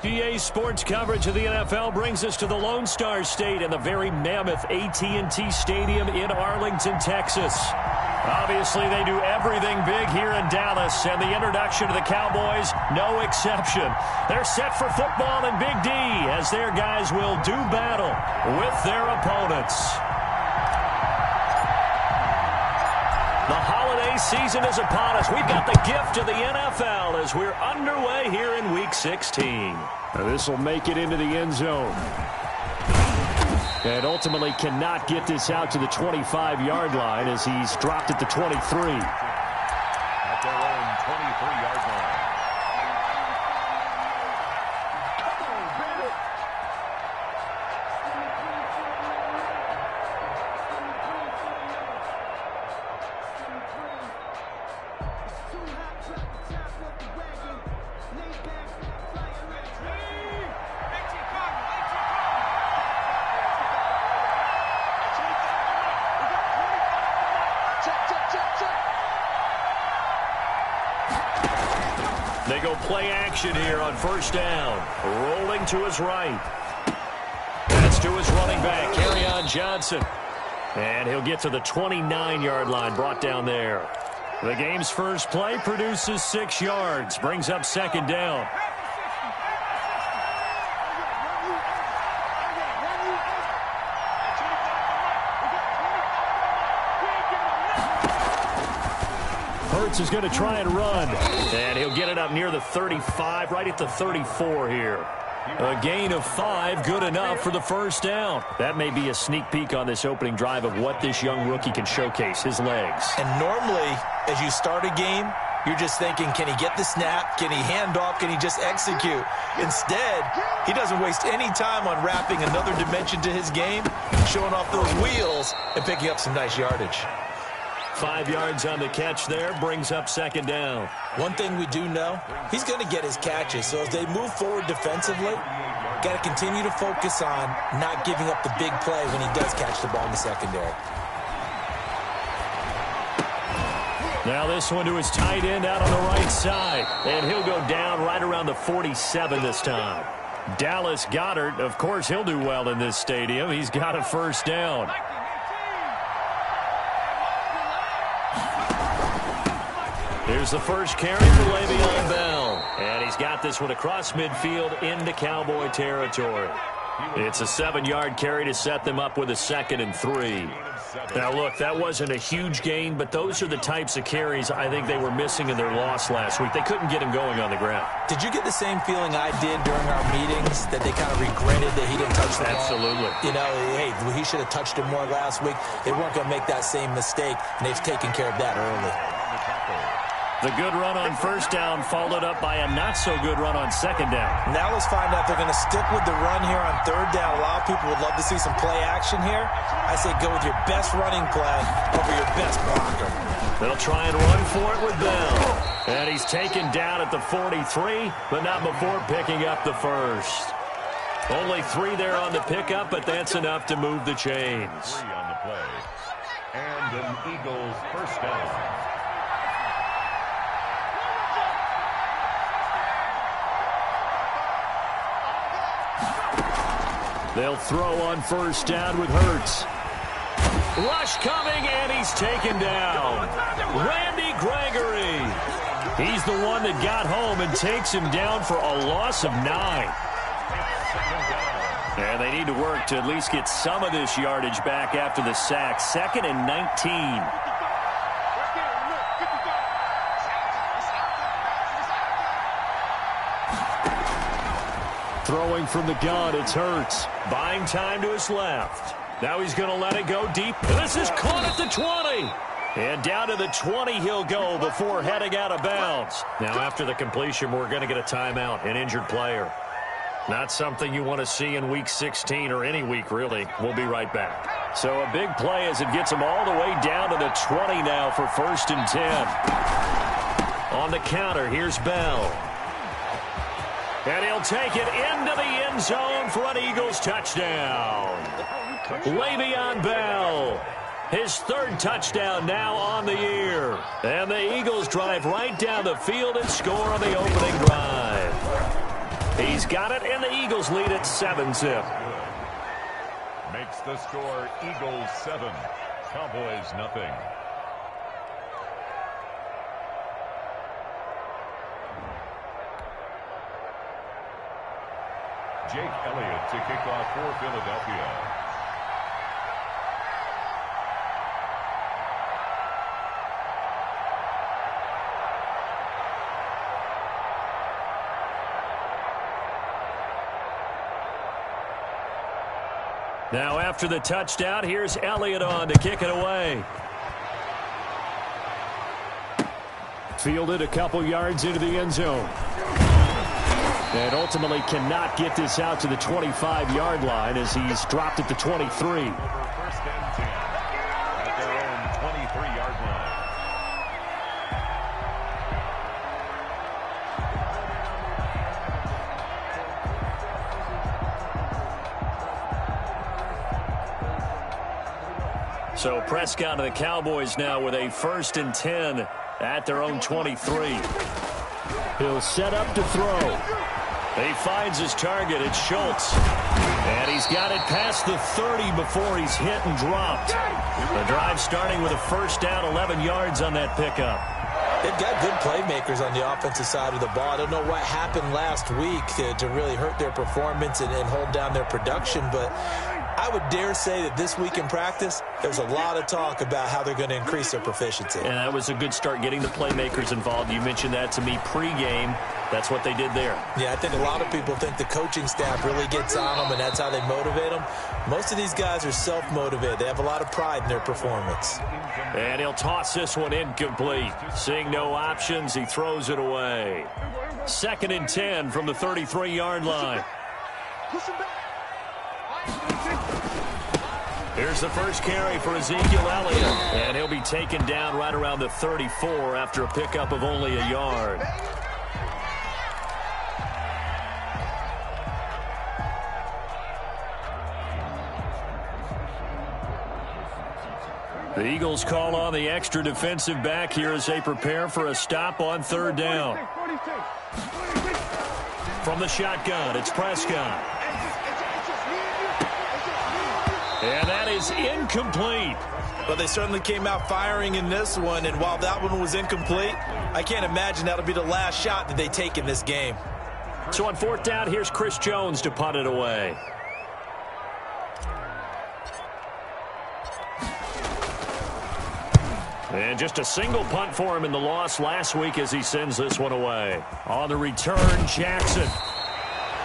GA Sports coverage of the NFL brings us to the Lone Star State and the very mammoth AT&T Stadium in Arlington, Texas. Obviously, they do everything big here in Dallas, and the introduction to the Cowboys, no exception. They're set for football in Big D as their guys will do battle with their opponents. The holiday season is upon us. We've got the gift of the NFL as we're underway here in Week 16. This will make it into the end zone. And ultimately cannot get this out to the 25-yard line as he's dropped at the 23. At their own 23-yard line. They go play action here on first down. Rolling to his right. That's to his running back, Kerryon Johnson. And he'll get to the 29-yard line, brought down there. The game's first play produces 6 yards, brings up second down. Hurts is going to try and run. And he'll get it up near the 35, right at the 34 here. A gain of 5, good enough for the first down. That may be a sneak peek on this opening drive of what this young rookie can showcase, his legs. And normally, as you start a game, you're just thinking, can he get the snap? Can he hand off? Can he just execute? Instead, he doesn't waste any time on wrapping another dimension to his game, showing off those wheels, and picking up some nice yardage. 5 yards on the catch there, brings up second down. One thing we do know, he's going to get his catches. So as they move forward defensively, got to continue to focus on not giving up the big play when he does catch the ball in the secondary. Now this one to his tight end out on the right side. And he'll go down right around the 47 this time. Dallas Goedert, of course, he'll do well in this stadium. He's got a first down. Here's the first carry for Le'Veon Bell. And he's got this one across midfield into Cowboy territory. It's a 7-yard carry to set them up with a 2nd and 3. Now, look, that wasn't a huge gain, but those are the types of carries I think they were missing in their loss last week. They couldn't get him going on the ground. Did you get the same feeling I did during our meetings, that they kind of regretted that he didn't touch the ball? Absolutely. You know, hey, he should have touched it more last week. They weren't going to make that same mistake, and they've taken care of that early. The good run on first down followed up by a not-so-good run on second down. Now let's find out if they're going to stick with the run here on third down. A lot of people would love to see some play action here. I say go with your best running play over your best blocker. They'll try and run for it with Bell. And he's taken down at the 43, but not before picking up the first. Only 3 there on the pickup, but that's enough to move the chains. 3 on the play. And an Eagles first down. They'll throw on first down with Hurts. Rush coming, and he's taken down. Randy Gregory. He's the one that got home and takes him down for a loss of 9. And they need to work to at least get some of this yardage back after the sack. 2nd and 19. Throwing from the gun, it's Hurts. Buying time to his left. Now he's going to let it go deep. This is caught at the 20. And down to the 20 he'll go before heading out of bounds. Now after the completion, we're going to get a timeout, an injured player. Not something you want to see in Week 16 or any week, really. We'll be right back. So a big play as it gets him all the way down to the 20 now for 1st and 10. On the counter, here's Bell. And he'll take it into the end zone for an Eagles touchdown. Le'Veon Bell, his 3rd touchdown now on the year. And the Eagles drive right down the field and score on the opening drive. He's got it, and the Eagles lead at 7-zip. Makes the score Eagles 7, Cowboys nothing. Jake Elliott to kick off for Philadelphia. Now after the touchdown, here's Elliott on to kick it away. Fielded a couple yards into the end zone. And ultimately cannot get this out to the 25-yard line as he's dropped at the 23. First and 10 at their own 23-yard line. So Prescott and the Cowboys now with a 1st and 10 at their own 23. He'll set up to throw. He finds his target. It's Schultz. And he's got it past the 30 before he's hit and dropped. The drive starting with a first down, 11 yards on that pickup. They've got good playmakers on the offensive side of the ball. I don't know what happened last week to really hurt their performance and hold down their production, but I would dare say that this week in practice, there's a lot of talk about how they're going to increase their proficiency. And that was a good start, getting the playmakers involved. You mentioned that to me pregame. That's what they did there. Yeah, I think a lot of people think the coaching staff really gets on them, and that's how they motivate them. Most of these guys are self-motivated. They have a lot of pride in their performance. And he'll toss this one incomplete. Seeing no options, he throws it away. 2nd and 10 from the 33-yard line. Here's the first carry for Ezekiel Elliott, and he'll be taken down right around the 34 after a pickup of only a yard. The Eagles call on the extra defensive back here as they prepare for a stop on 3rd down. From the shotgun, it's Prescott. And that is incomplete. Well, they certainly came out firing in this one, and while that one was incomplete, I can't imagine that'll be the last shot that they take in this game. So on 4th down, here's Chris Jones to punt it away. And just a single punt for him in the loss last week as he sends this one away. On the return, Jackson.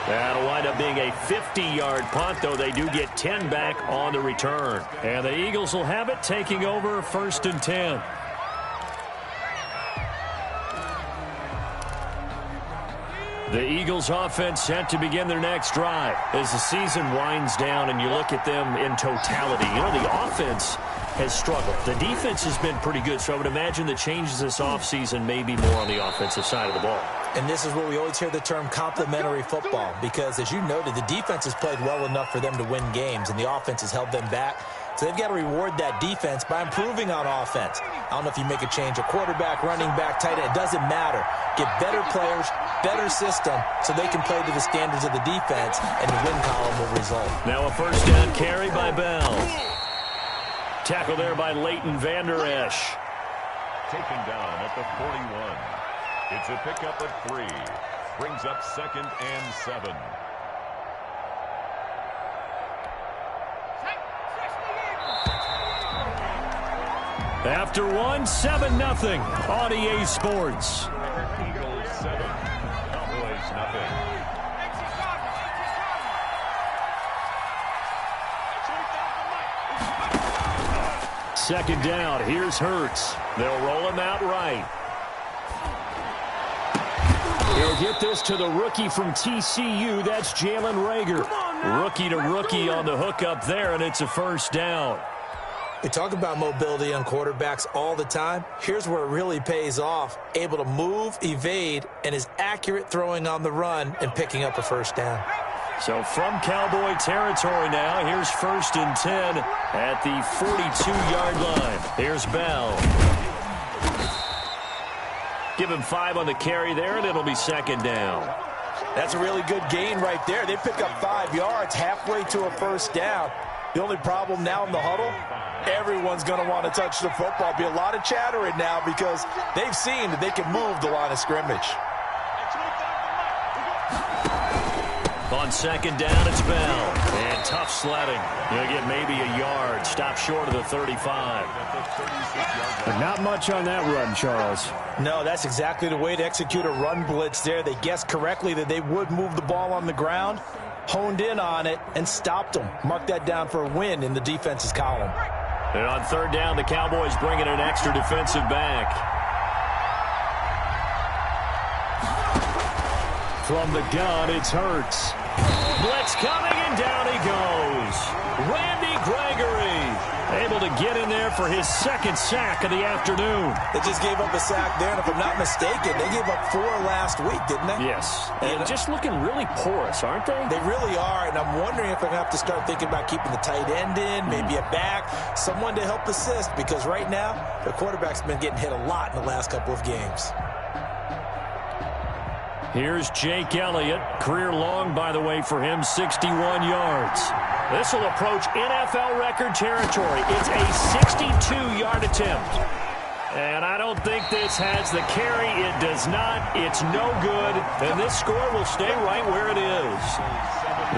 That'll wind up being a 50-yard punt, though they do get 10 back on the return. And the Eagles will have it, taking over 1st and 10. The Eagles offense set to begin their next drive. As the season winds down and you look at them in totality, you know, the offense has struggled. The defense has been pretty good, so I would imagine the changes this offseason may be more on the offensive side of the ball. And this is where we always hear the term complementary football, because as you noted, the defense has played well enough for them to win games, and the offense has held them back. So they've got to reward that defense by improving on offense. I don't know if you make a change, a quarterback, running back, tight end, it doesn't matter. Get better players, better system, so they can play to the standards of the defense, and the win column will result. Now a first down carry by Bell. Tackle there by Leighton Vander Esch. Taken down at the 41. It's a pickup of 3. Brings up 2nd and 7. After one, 7-0 on EA Sports. Eagles 7, Cowboys nothing. Second down, here's Hurts. They'll roll him out right. He'll get this to the rookie from TCU. That's Jalen Reagor. Rookie to rookie on the hook up there, and it's a first down. We talk about mobility on quarterbacks all the time. Here's where it really pays off. Able to move, evade, and is accurate throwing on the run and picking up a first down. So from Cowboy territory now, here's 1st and 10 at the 42-yard line. Here's Bell. Give him 5 on the carry there, and it'll be 2nd down. That's a really good gain right there. They pick up 5 yards halfway to a first down. The only problem now in the huddle, everyone's going to want to touch the football. Be a lot of chattering now because they've seen that they can move the line of scrimmage. On second down, it's Bell. And tough sledding. He'll get maybe a yard. Stop short of the 35. But not much on that run, Charles. No, that's exactly the way to execute a run blitz there. They guessed correctly that they would move the ball on the ground, honed in on it, and stopped them. Mark that down for a win in the defense's column. And on third down, the Cowboys bring in an extra defensive back. From the gun, it's Hurts. Blitz coming, and down he goes. Randy Gregory able to get in there for his second sack of the afternoon. They just gave up a sack there, and if I'm not mistaken, they gave up 4 last week, didn't they? Yes. And just looking really porous, aren't they? They really are, and I'm wondering if I'm going to have to start thinking about keeping the tight end in, maybe a back, someone to help assist, because right now, the quarterback's been getting hit a lot in the last couple of games. Here's Jake Elliott. Career long, by the way, for him, 61 yards. This will approach NFL record territory. It's a 62-yard attempt. And I don't think this has the carry. It does not. It's no good. And this score will stay right where it is.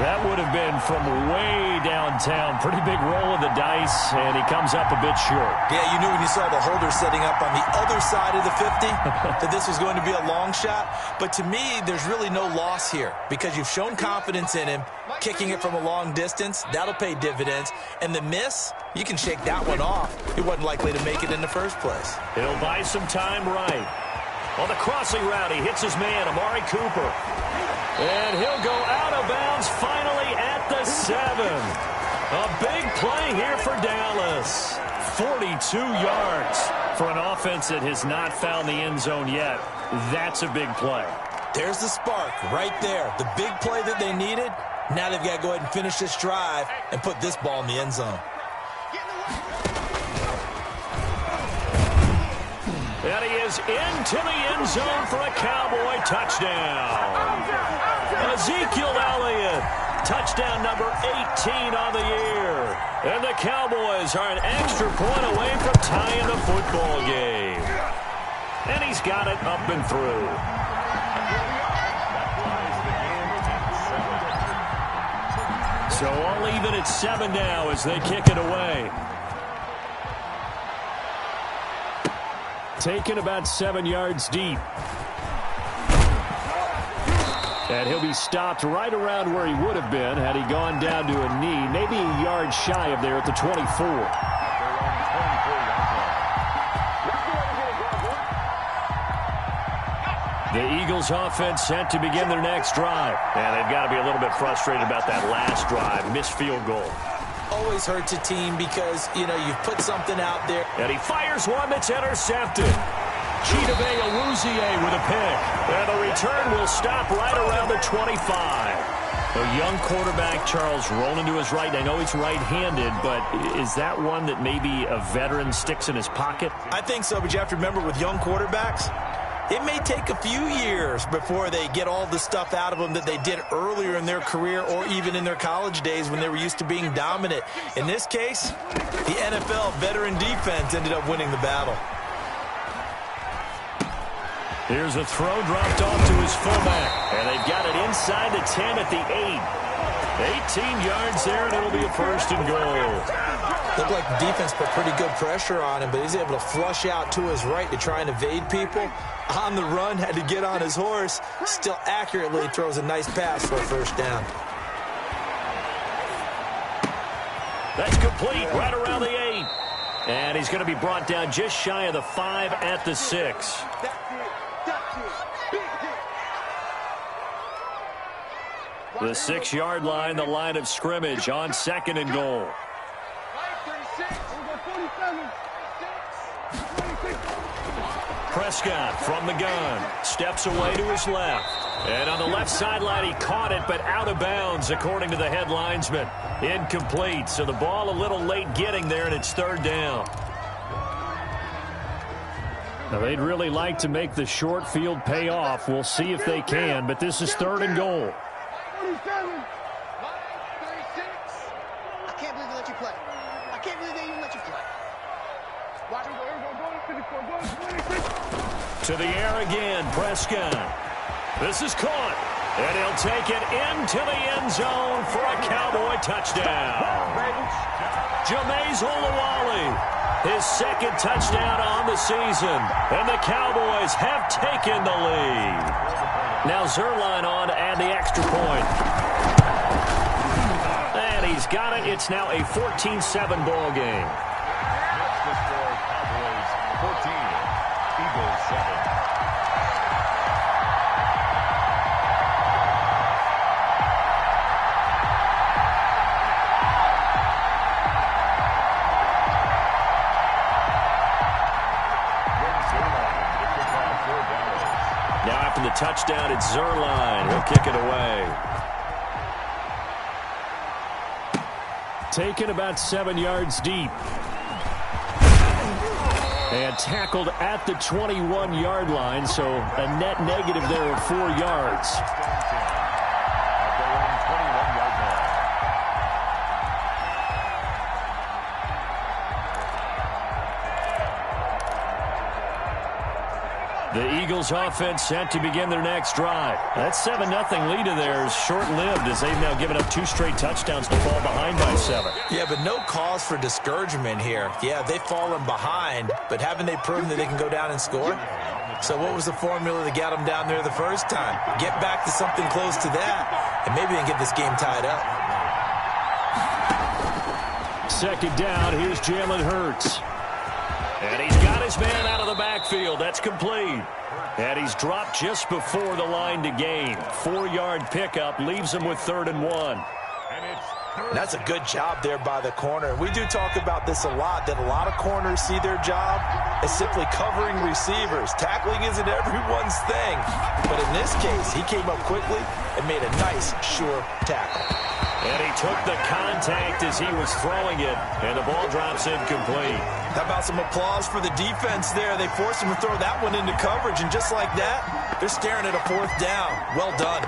That would have been from way downtown. Pretty big roll of the dice, and he comes up a bit short. Yeah, you knew when you saw the holder setting up on the other side of the 50 that this was going to be a long shot. But to me, there's really no loss here because you've shown confidence in him. Kicking it from a long distance, that'll pay dividends. And the miss, you can shake that one off. He wasn't likely to make it in the first place. He'll buy some time right. On the crossing route, he hits his man, Amari Cooper. And he'll go out of bounds finally at the 7. A big play here for Dallas. 42 yards for an offense that has not found the end zone yet. That's a big play. There's the spark right there. The big play that they needed. Now they've got to go ahead and finish this drive and put this ball in the end zone. And he is into the end zone for a Cowboy touchdown. Ezekiel Elliott, touchdown number 18 on the year. And the Cowboys are an extra point away from tying the football game. And he's got it up and through. So all even at 7 now as they kick it away. Taken about 7 yards deep. And he'll be stopped right around where he would have been had he gone down to a knee, maybe a yard shy of there at the 24. The Eagles offense set to begin their next drive. And they've got to be a little bit frustrated about that last drive, missed field goal. Always hurts a team because, you know, you've put something out there. And he fires one that's intercepted. Chidobe Awuzie with a pick. And the return will stop right around the 25. A young quarterback, Charles, rolling to his right. I know he's right-handed, but is that one that maybe a veteran sticks in his pocket? I think so, but you have to remember with young quarterbacks, it may take a few years before they get all the stuff out of them that they did earlier in their career or even in their college days when they were used to being dominant. In this case, the NFL veteran defense ended up winning the battle. Here's a throw dropped off to his fullback. And they've got it inside the 10 at the 8. 18 yards there, and it'll be a first and goal. Looked like the defense put pretty good pressure on him, but he's able to flush out to his right to try and evade people. On the run, had to get on his horse. Still accurately throws a nice pass for a first down. That's complete right around the 8. And he's going to be brought down just shy of the 5 at the 6. The 6-yard line, the line of scrimmage on second and goal. Prescott from the gun. Steps away to his left. And on the left sideline, he caught it, but out of bounds, according to the head linesman. Incomplete, so the ball a little late getting there, and it's third down. Now, they'd really like to make the short field pay off. We'll see if they can, but this is 3rd and goal. I can't believe they let you play. I can't believe they even let you play. To the air again, Prescott. This is caught, and he'll take it into the end zone for a Cowboy touchdown. Jameis Olawale, his 2nd touchdown on the season, and the Cowboys have taken the lead. Now Zuerlein on to add the extra point. And he's got it. It's now a 14-7 ball game. Next to score, Cowboys 14, Eagles 7. Now after the touchdown, it's Zuerlein. He'll kick it away. Taken about 7 yards deep. And tackled at the 21-yard line, so a net negative there of 4 yards. At their own 21-yard line. The Eagles offense set to begin their next drive. That 7-0 lead of theirs short-lived as they've now given up 2 straight touchdowns to fall behind by 7. Yeah, but no cause for discouragement here. Yeah, they've fallen behind, but haven't they proven that they can go down and score? So what was the formula that got them down there the first time? Get back to something close to that, and maybe they can get this game tied up. 2nd down, here's Jalen Hurts. And he's got his man out of the backfield. That's complete. And he's dropped just before the line to gain. 4-yard pickup leaves him with 3rd and 1. That's a good job there by the corner. We do talk about this a lot, that a lot of corners see their job as simply covering receivers. Tackling isn't everyone's thing. But in this case, he came up quickly and made a nice, sure tackle. And he took the contact as he was throwing it, and the ball drops incomplete. How about some applause for the defense there? They forced him to throw that one into coverage, and just like that, they're staring at a 4th down. Well done.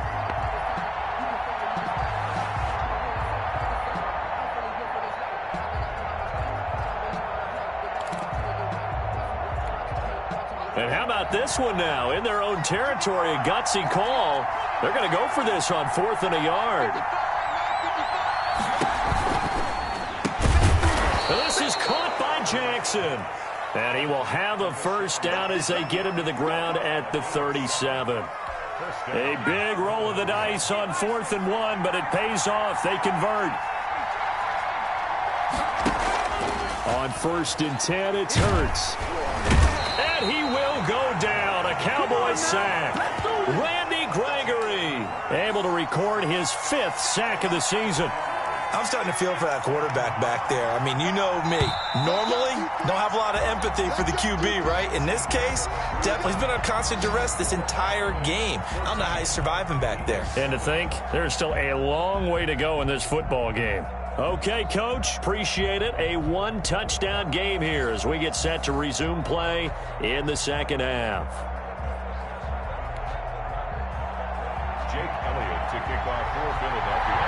And how about this one now? In their own territory, a gutsy call. They're going to go for this on 4th and a yard. This is caught by Jackson. And he will have a 1st down as they get him to the ground at the 37. A big roll of the dice on 4th and 1, but it pays off. They convert. On 1st and 10, it's Hurts. And he will go down. A Cowboy sack. Randy Gregory able to record his 5th sack of the season. I'm starting to feel for that quarterback back there. I mean, you know me. Normally, don't have a lot of empathy for the QB, right? In this case, definitely he's been on constant duress this entire game. I don't know how he's surviving back there. And to think, there's still a long way to go in this football game. Okay, Coach, appreciate it. A 1-touchdown game here as we get set to resume play in the 2nd half. Jake Elliott to kick off for Philadelphia.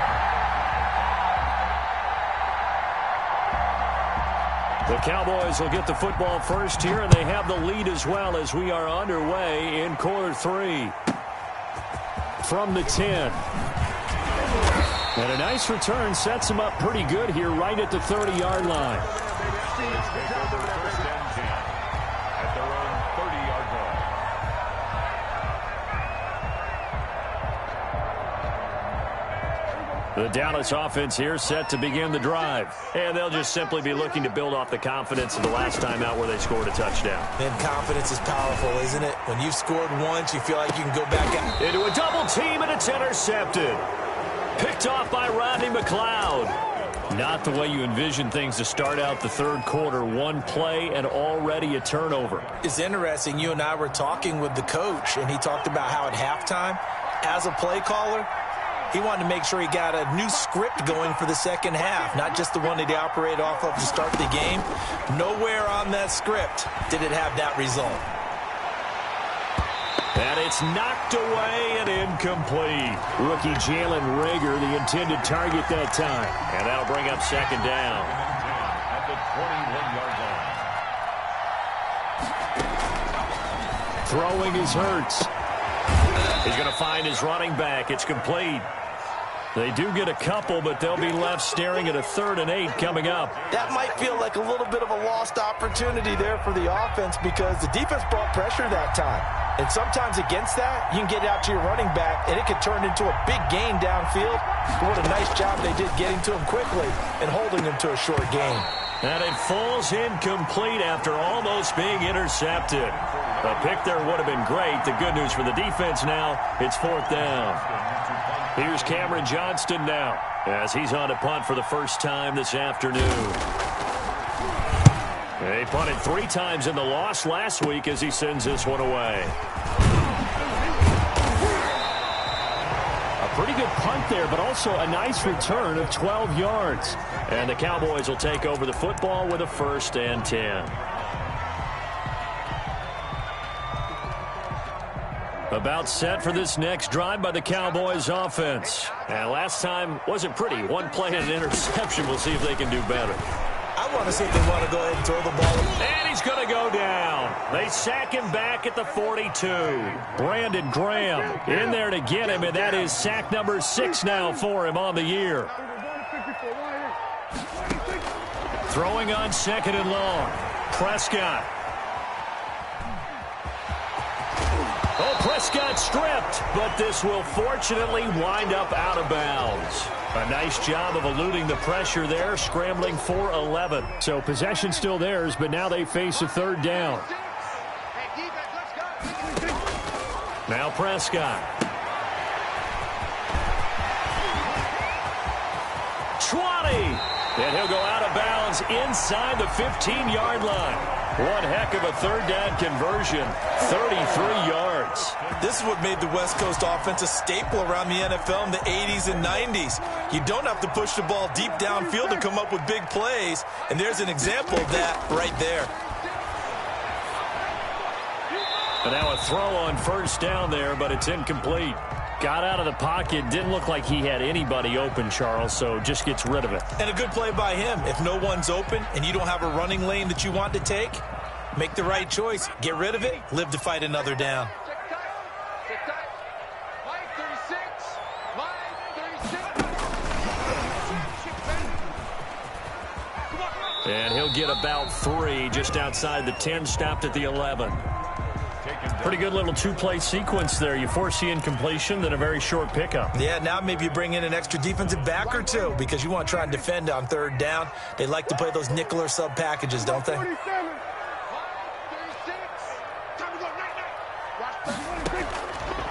The Cowboys will get the football first here, and they have the lead as well as we are underway in quarter 3. From the 10. And a nice return sets him up pretty good here right at the 30-yard line. Take over 1st and 10 at their own 30-yard line. The Dallas offense here set to begin the drive. And they'll just simply be looking to build off the confidence of the last time out where they scored a touchdown. And confidence is powerful, isn't it? When you've scored once, you feel like you can go back out. Into a double team, and it's intercepted. Picked off by Rodney McLeod. Not the way you envision things to start out the 3rd quarter. 1 play and already a turnover. It's interesting. You and I were talking with the coach, and he talked about how at halftime, as a play caller, he wanted to make sure he got a new script going for the 2nd half, not just the one that he operated off of to start the game. Nowhere on that script did it have that result. And it's knocked away and incomplete. Rookie Jalen Reagor, the intended target that time. And that'll bring up second down. At the 21-yard line. Throwing is Hurts. He's going to find his running back. It's complete. They do get a couple, but they'll be left staring at a 3rd and 8 coming up. That might feel like a little bit of a lost opportunity there for the offense because the defense brought pressure that time. And sometimes against that, you can get out to your running back, and it could turn into a big gain downfield. But what a nice job they did getting to him quickly and holding him to a short gain. And it falls incomplete after almost being intercepted. A pick there would have been great. The good news for the defense now, it's 4th down. Here's Cameron Johnston now as he's on to punt for the first time this afternoon. They punted 3 times in the loss last week as he sends this one away. A pretty good punt there, but also a nice return of 12 yards. And the Cowboys will take over the football with a 1st and 10. About set for this next drive by the Cowboys offense. And last time wasn't pretty. One play and an interception. We'll see if they can do better. I want to see if they want to go ahead and throw the ball. And he's going to go down. They sack him back at the 42. Brandon Graham in there to get him, and that is sack number 6 now for him on the year. Throwing on 2nd and long. Prescott. Oh, Prescott stripped, but this will fortunately wind up out of bounds. A nice job of eluding the pressure there, scrambling for 11. So possession still theirs, but now they face a 3rd down. Now Prescott. 20! And he'll go out of bounds inside the 15-yard line. One heck of a 3rd down conversion, 33 yards. This is what made the West Coast offense a staple around the NFL in the 80s and 90s. You don't have to push the ball deep downfield to come up with big plays, and there's an example of that right there. And now a throw on 1st down there, but it's incomplete. Got out of the pocket, didn't look like he had anybody open, Charles, so just gets rid of it. And a good play by him. If no one's open and you don't have a running lane that you want to take, make the right choice. Get rid of it, live to fight another down. And he'll get about 3 just outside the 10, stopped at the 11. Pretty good little 2-play sequence there. You force the incompletion, then a very short pickup. Yeah, now maybe you bring in an extra defensive back or 2 because you want to try and defend on 3rd down. They like to play those nickel or sub packages, don't they?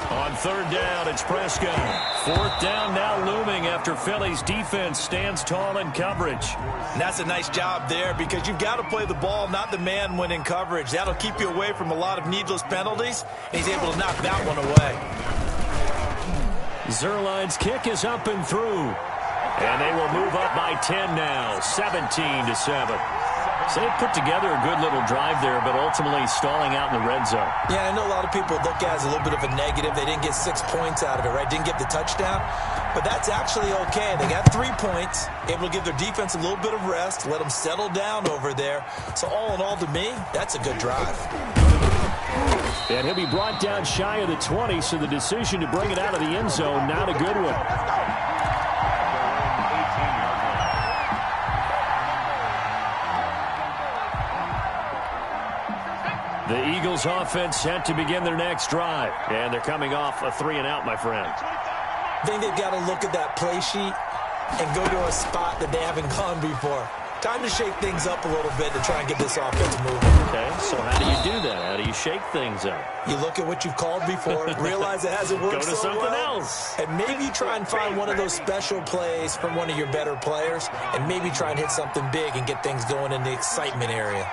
On 3rd down, it's Prescott. 4th down now looming after Philly's defense stands tall in coverage. And that's a nice job there because you've got to play the ball, not the man when in coverage. That'll keep you away from a lot of needless penalties, and he's able to knock that one away. Zuerlein's kick is up and through. And they will move up by 10 now, 17-7. So they put together a good little drive there, but ultimately stalling out in the red zone. Yeah, I know a lot of people look at it as a little bit of a negative. They didn't get 6 points out of it, right? Didn't get the touchdown. But that's actually okay. They got 3 points, able to give their defense a little bit of rest, let them settle down over there. So all in all, to me, that's a good drive. And he'll be brought down shy of the 20, so the decision to bring it out of the end zone, not a good one. The Eagles offense set to begin their next drive. And they're coming off a 3-and-out, my friend. I think they've got to look at that play sheet and go to a spot that they haven't gone before. Time to shake things up a little bit to try and get this offense moving. Okay, so how do you do that? How do you shake things up? You look at what you've called before, realize it hasn't worked Go to so something well, else. and maybe try and find one of those special plays from one of your better players, and maybe try and hit something big and get things going in the excitement area.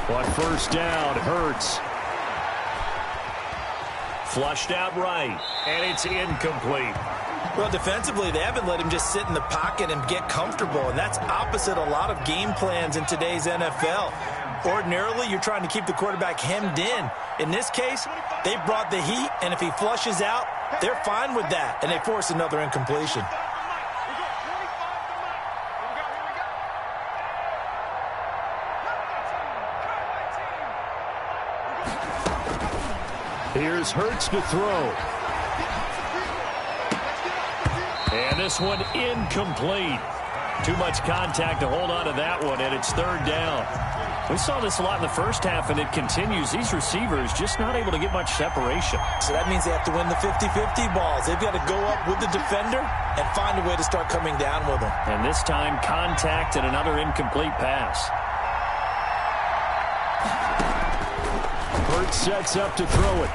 On 1st down, Hurts. Flushed out right, and it's incomplete. Well, defensively, they haven't let him just sit in the pocket and get comfortable, and that's opposite a lot of game plans in today's NFL. Ordinarily, you're trying to keep the quarterback hemmed in. In this case, they brought the heat, and if he flushes out, they're fine with that, and they force another incompletion. Here's Hurts to throw. And this one incomplete. Too much contact to hold on to that one, and it's third down. We saw this a lot in the first half, and it continues. These receivers just not able to get much separation. So that means they have to win the 50-50 balls. They've got to go up with the defender and find a way to start coming down with them. And this time, contact and another incomplete pass. Hurts sets up to throw it.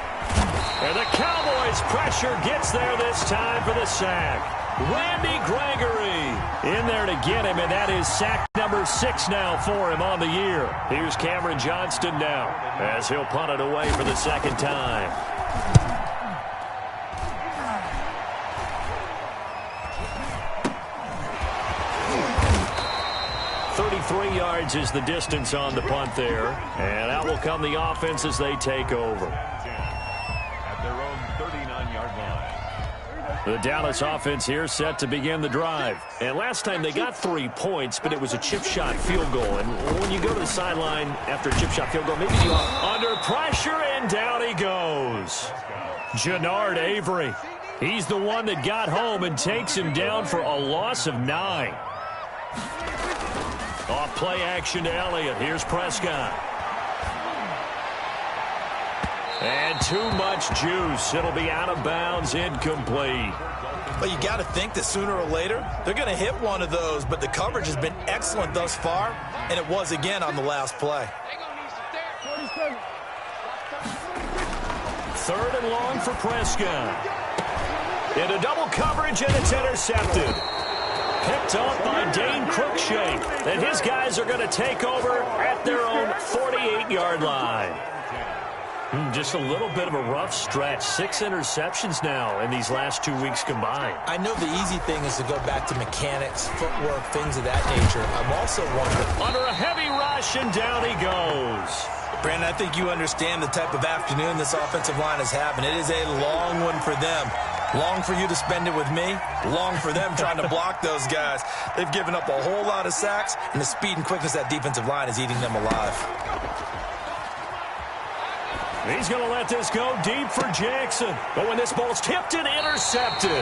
And the Cowboys' pressure gets there this time for the sack. Randy Gregory in there to get him, and that is sack number 6 now for him on the year. Here's Cameron Johnston now as he'll punt it away for the second time. 33 yards is the distance on the punt there, and out will come the offense as they take over. At their own 39-yard line. The Dallas offense here set to begin the drive. And last time they got 3 points, but it was a chip shot field goal. And when you go to the sideline after a chip shot field goal, maybe you are under pressure, and down he goes. Jannard Avery. He's the one that got home and takes him down for a loss of 9. Off play action to Elliott. Here's Prescott. And too much juice. It'll be out of bounds, incomplete. But you got to think that sooner or later, they're going to hit one of those. But the coverage has been excellent thus far, and it was again on the last play. Third and long for Prescott. Into double coverage, and it's intercepted. Picked off by Dane Cruikshank. And his guys are going to take over at their own 48-yard line. Just a little bit of a rough stretch. 6 interceptions now in these last 2 weeks combined. I know the easy thing is to go back to mechanics, footwork, things of that nature. I'm also wondering. Under a heavy rush, and down he goes. Brandon, I think you understand the type of afternoon this offensive line is having. It is a long one for them. Long for you to spend it with me. Long for them trying to block those guys. They've given up a whole lot of sacks, and the speed and quickness of that defensive line is eating them alive. He's going to let this go deep for Jackson. But when this ball's tipped and intercepted.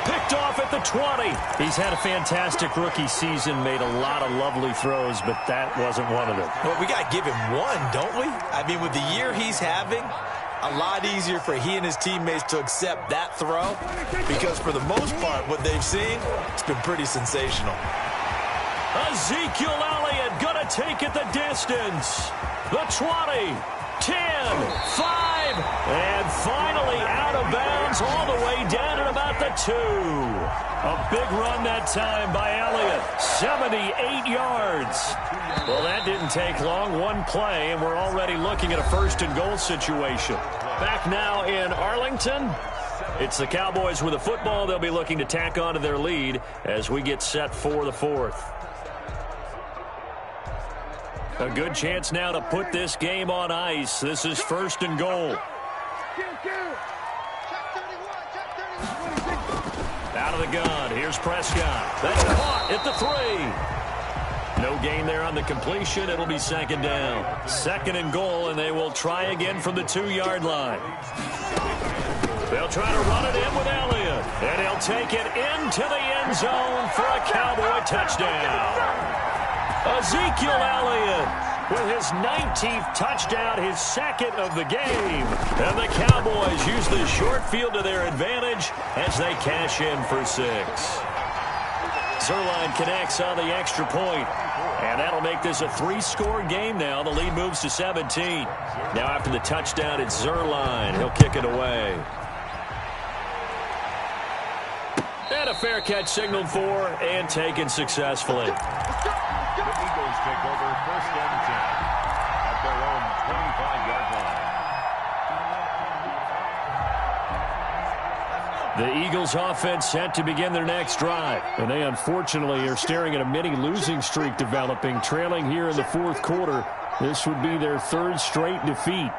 Picked off at the 20. He's had a fantastic rookie season, made a lot of lovely throws, but that wasn't one of them. Well, we got to give him one, don't we? I mean, with the year he's having, a lot easier for he and his teammates to accept that throw because for the most part, what they've seen, it's been pretty sensational. Ezekiel Elliott going to take it the distance. The 20. 10, 5, and finally out of bounds all the way down at about the 2. A big run that time by Elliott, 78 yards. Well, that didn't take long, one play, and we're already looking at a first and goal situation. Back now in Arlington, it's the Cowboys with the football. They'll be looking to tack on to their lead as we get set for the 4th. A good chance now to put this game on ice. This is first and goal. Out of the gun. Here's Prescott. That's caught at the 3. No gain there on the completion. It'll be second down. Second and goal, and they will try again from the 2-yard line. They'll try to run it in with Elliott. And he'll take it into the end zone for a Cowboy touchdown. Ezekiel Elliott with his 19th touchdown, his second of the game. And the Cowboys use the short field to their advantage as they cash in for 6. Zuerlein connects on the extra point. And that'll make this a 3-score game now. The lead moves to 17. Now after the touchdown, it's Zuerlein. He'll kick it away. And a fair catch signaled for and taken successfully. The Eagles take over first and 10 at their own 25-yard line. The Eagles offense set to begin their next drive. And they unfortunately are staring at a mini losing streak developing, trailing here in the fourth quarter. This would be their third straight defeat.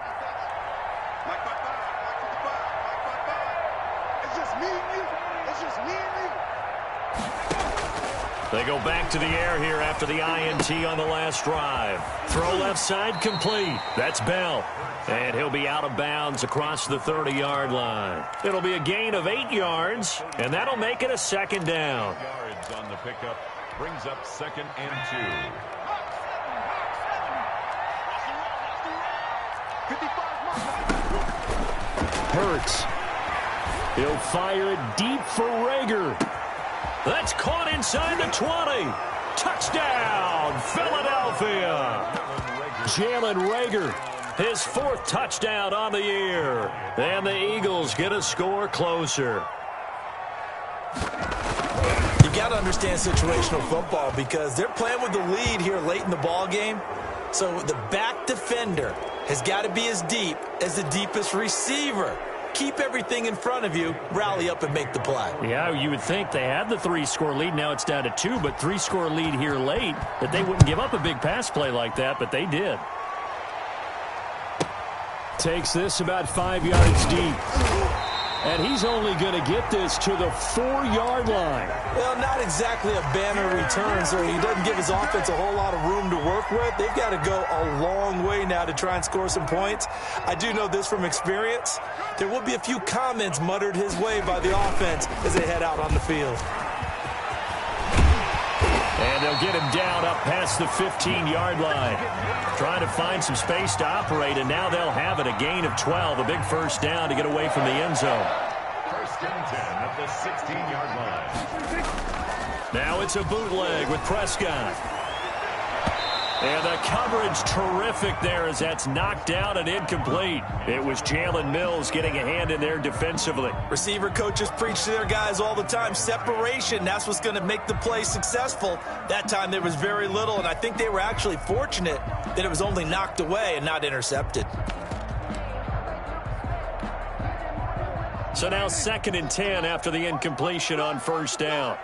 They go back to the air here after the INT on the last drive. Throw left side complete. That's Bell. And he'll be out of bounds across the 30-yard line. It'll be a gain of 8 yards, and that'll make it a second down. Yards on the pickup brings up 2nd and 2. Hurts. He'll fire it deep for Reagor. That's caught inside the 20. Touchdown, Philadelphia. Jalen Reagor, his 4th touchdown on the year. And the Eagles get a score closer. You got to understand situational football because they're playing with the lead here late in the ball game. So the back defender has got to be as deep as the deepest receiver. Keep everything in front of you, rally up and make the play. Yeah, you would think they had the 3-score lead. Now it's down to 2, but 3-score lead here late, that they wouldn't give up a big pass play like that, but they did. Takes this about 5 yards deep. And he's only going to get this to the 4-yard line. Well, not exactly a banner return, so he doesn't give his offense a whole lot of room to work with. They've got to go a long way now to try and score some points. I do know this from experience. There will be a few comments muttered his way by the offense as they head out on the field. And they'll get him down up past the 15-yard line. Trying to find some space to operate, and now they'll have it. A gain of 12, a big first down to get away from the end zone. 1st and 10 at the 16-yard line. Now it's a bootleg with Prescott. And the coverage terrific there as that's knocked down and incomplete. It was Jalen Mills getting a hand in there defensively. Receiver coaches preach to their guys all the time. Separation, that's what's going to make the play successful. That time there was very little, and I think they were actually fortunate that it was only knocked away and not intercepted. So now 2nd and 10 after the incompletion on 1st down.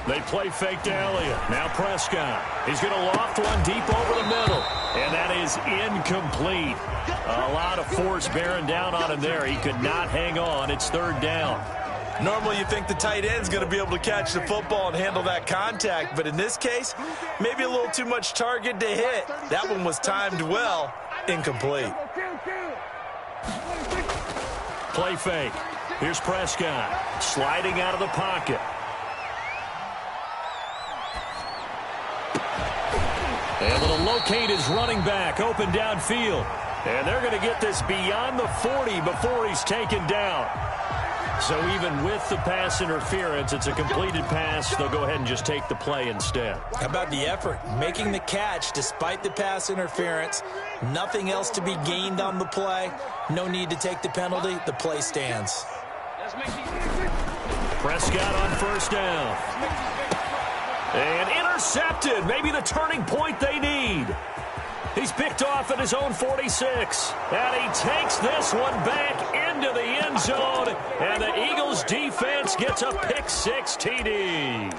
They play fake to Elliott. Now Prescott. He's going to loft one deep over the middle. And that is incomplete. A lot of force bearing down on him there. He could not hang on. It's 3rd down. Normally you think the tight end's going to be able to catch the football and handle that contact. But in this case, maybe a little too much target to hit. That one was timed well. Incomplete. Play fake. Here's Prescott. Sliding out of the pocket. Able to locate his running back open downfield. And they're going to get this beyond the 40 before he's taken down. So even with the pass interference, it's a completed pass. They'll go ahead and just take the play instead. How about the effort? Making the catch despite the pass interference. Nothing else to be gained on the play. No need to take the penalty. The play stands. Prescott on 1st down. And intercepted. Maybe the turning point they need. He's picked off at his own 46. And he takes this one back into the end zone. And the Eagles defense gets a pick-6 TD.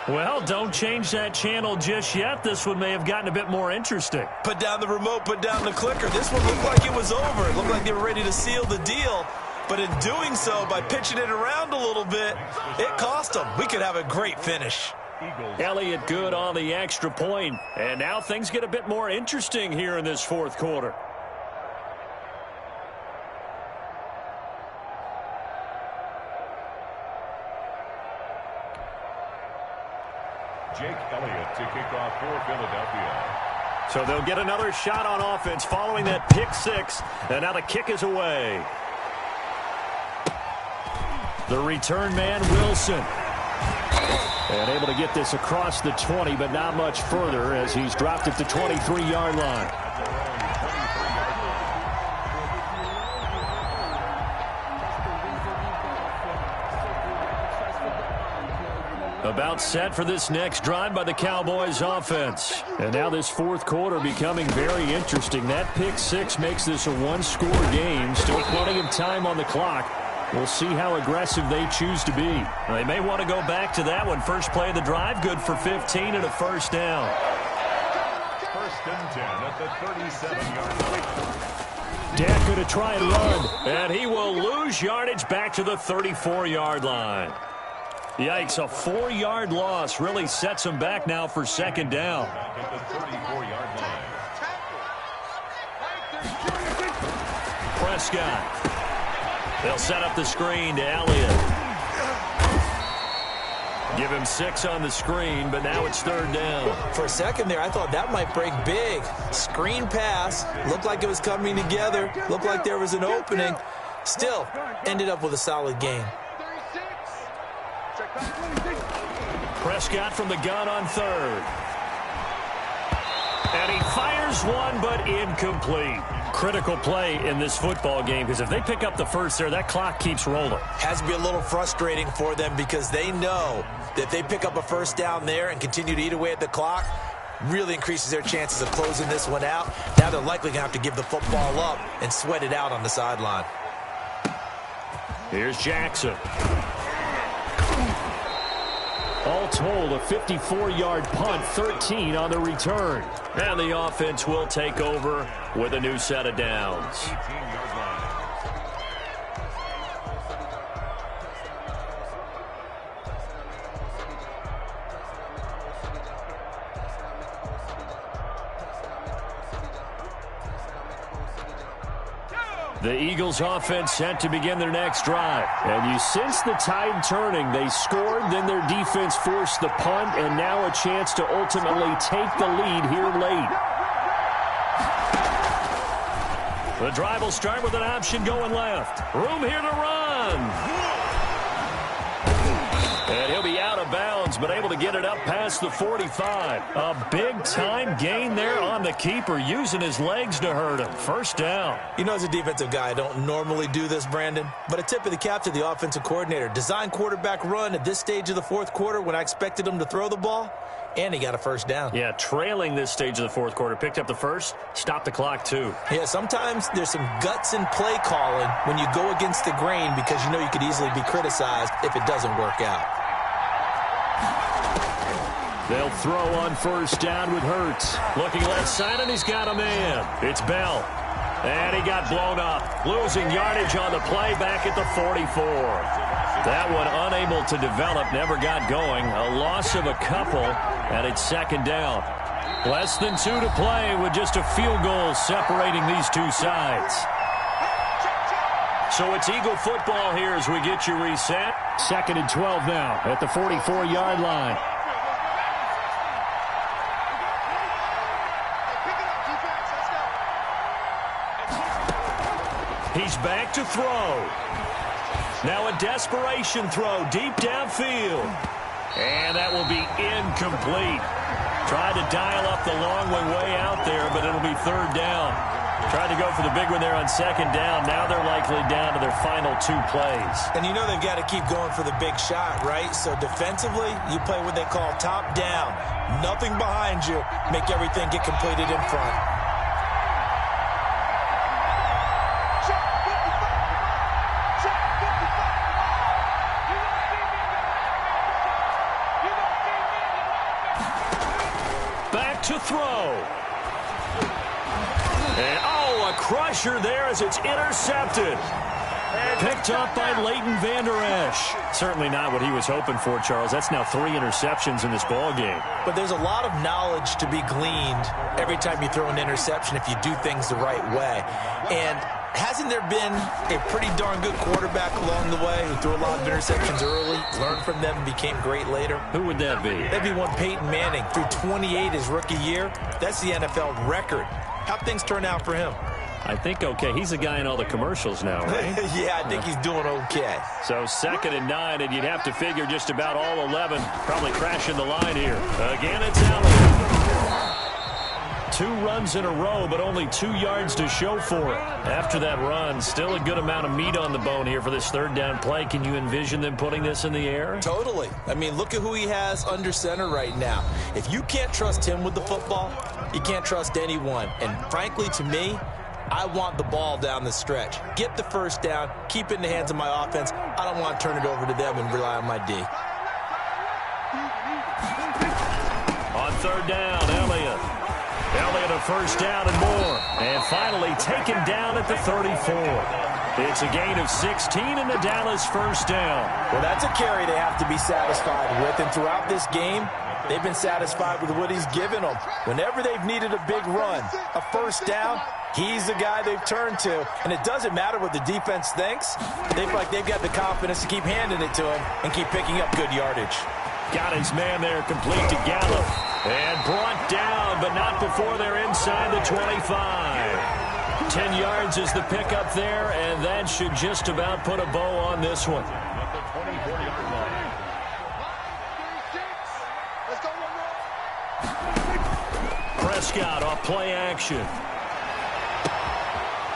Well, don't change that channel just yet. This one may have gotten a bit more interesting. Put down the remote, put down the clicker. This one looked like it was over. It looked like they were ready to seal the deal. But in doing so, by pitching it around a little bit, it cost them. We could have a great finish. Elliott good on the extra point. And now things get a bit more interesting here in this 4th quarter. Jake Elliott to kick off for Philadelphia. So they'll get another shot on offense following that pick-6. And now the kick is away. The return man, Wilson. And able to get this across the 20, but not much further as he's dropped at the 23-yard line. About set for this next drive by the Cowboys offense. And now this fourth quarter becoming very interesting. That pick six makes this a one-score game. Still plenty of time on the clock. We'll see how aggressive they choose to be. They may want to go back to that one. First play of the drive, good for 15 and a first down. First and 10 at the 37-yard line. Dak going to try and run. And he will lose yardage back to the 34-yard line. Yikes, a 4-yard loss really sets him back now for second down. Back at the 34-yard line. Prescott. They'll set up the screen to Elliott. Give him 6 on the screen, but now it's third down. For a second there, I thought that might break big. Screen pass. Looked like it was coming together. Looked like there was an opening. Still, ended up with a solid game. Prescott from the gun on third. And he fires one, but incomplete. Critical play in this football game, because if they pick up the first there, that clock keeps rolling. Has to be a little frustrating for them because they know that if they pick up a first down there and continue to eat away at the clock, really increases their chances of closing this one out. Now they're likely going to have to give the football up and sweat it out on the sideline. Here's Jackson. All told, a 54-yard punt, 13 on the return. And the offense will take over with a new set of downs. 18-yard line. The Eagles offense set to begin their next drive. And you sense the tide turning. They scored, then their defense forced the punt, and now a chance to ultimately take the lead here late. The drive will start with an option going left. Room here to run. And he'll be out of bounds, but able to get it up past the 45. A big-time gain there on the keeper, using his legs to hurt him. First down. You know, as a defensive guy, I don't normally do this, Brandon, but a tip of the cap to the offensive coordinator. Design quarterback run at this stage of the fourth quarter when I expected him to throw the ball, and he got a first down. Yeah, trailing this stage of the fourth quarter. Picked up the first, stopped the clock too. Yeah, sometimes there's some guts in play calling when you go against the grain because you know you could easily be criticized if it doesn't work out. They'll throw on first down with Hurts. Looking left side, and he's got a man. It's Bell. And he got blown up. Losing yardage on the play back at the 44. That one unable to develop, never got going. A loss of a couple, and it's second down. Less than 2 to play with just a field goal separating these two sides. So it's Eagle football here as we get you reset. Second and 12 now at the 44-yard line. He's back to throw. Now a desperation throw deep downfield. And that will be incomplete. Tried to dial up the long way out there, but it'll be third down. Tried to go for the big one there on second down. Now they're likely down to their final 2 plays. And you know they've got to keep going for the big shot, right? So defensively, you play what they call top down. Nothing behind you. Make everything get completed in front. To throw. And, a crusher there as it's intercepted. Picked up by Leighton Vander Esch. Certainly not what he was hoping for, Charles. That's now 3 interceptions in this ball game. But there's a lot of knowledge to be gleaned every time you throw an interception if you do things the right way. And hasn't there been a pretty darn good quarterback along the way who threw a lot of interceptions early, learned from them, and became great later? Who would that be? That'd be one Peyton Manning. Threw 28 his rookie year. That's the NFL record. How'd things turn out for him? I think okay. He's the guy in all the commercials now, right? Yeah, I think he's doing okay. So second and 9, and you'd have to figure just about all 11 probably crashing the line here. Again, it's Elliott. 2 runs in a row, but only 2 yards to show for it. After that run, still a good amount of meat on the bone here for this third down play. Can you envision them putting this in the air? Totally. I mean, look at who he has under center right now. If you can't trust him with the football, you can't trust anyone. And frankly, to me, I want the ball down the stretch. Get the first down, keep it in the hands of my offense. I don't want to turn it over to them and rely on my D. On third down, Elliott. Elliott a first down and more. And finally taken down at the 34. It's a gain of 16 and the Dallas first down. Well, that's a carry they have to be satisfied with. And throughout this game, they've been satisfied with what he's given them. Whenever they've needed a big run, a first down, he's the guy they've turned to. And it doesn't matter what the defense thinks. They feel like they've got the confidence to keep handing it to him and keep picking up good yardage. Got his man there complete to Gallup. And brought down, but not before they're inside the 25. 10 yards is the pickup there, and that should just about put a bow on this one. At the 24-yard line. Prescott off play action.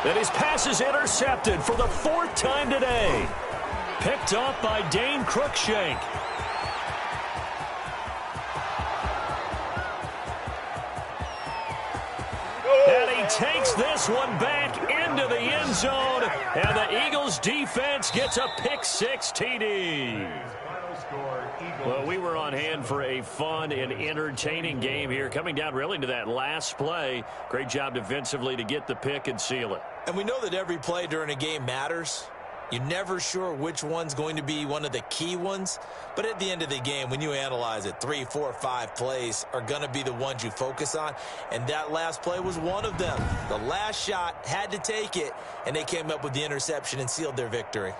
And his pass is intercepted for the 4th time today. Picked off by Dane Cruikshank. And he takes this one back into the end zone. And the Eagles defense gets a pick-6 TD. Well, we were on hand for a fun and entertaining game here. Coming down really to that last play. Great job defensively to get the pick and seal it. And we know that every play during a game matters. You're never sure which one's going to be one of the key ones. But at the end of the game, when you analyze it, 3, 4, 5 plays are going to be the ones you focus on. And that last play was one of them. The last shot had to take it, and they came up with the interception and sealed their victory.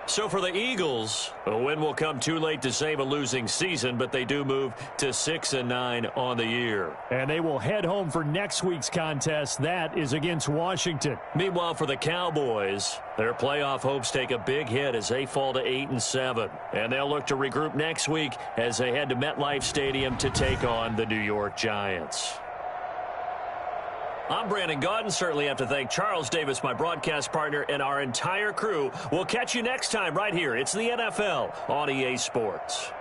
So for the Eagles, a win will come too late to save a losing season, but they do move to 6-9 on the year. And they will head home for next week's contest. That is against Washington. Meanwhile, for the Cowboys, their playoff hopes take a big hit as they fall to 8-7. And they'll look to regroup next week as they head to MetLife Stadium to take on the New York Giants. I'm Brandon Gaudin. Certainly have to thank Charles Davis, my broadcast partner, and our entire crew. We'll catch you next time right here. It's the NFL on EA Sports.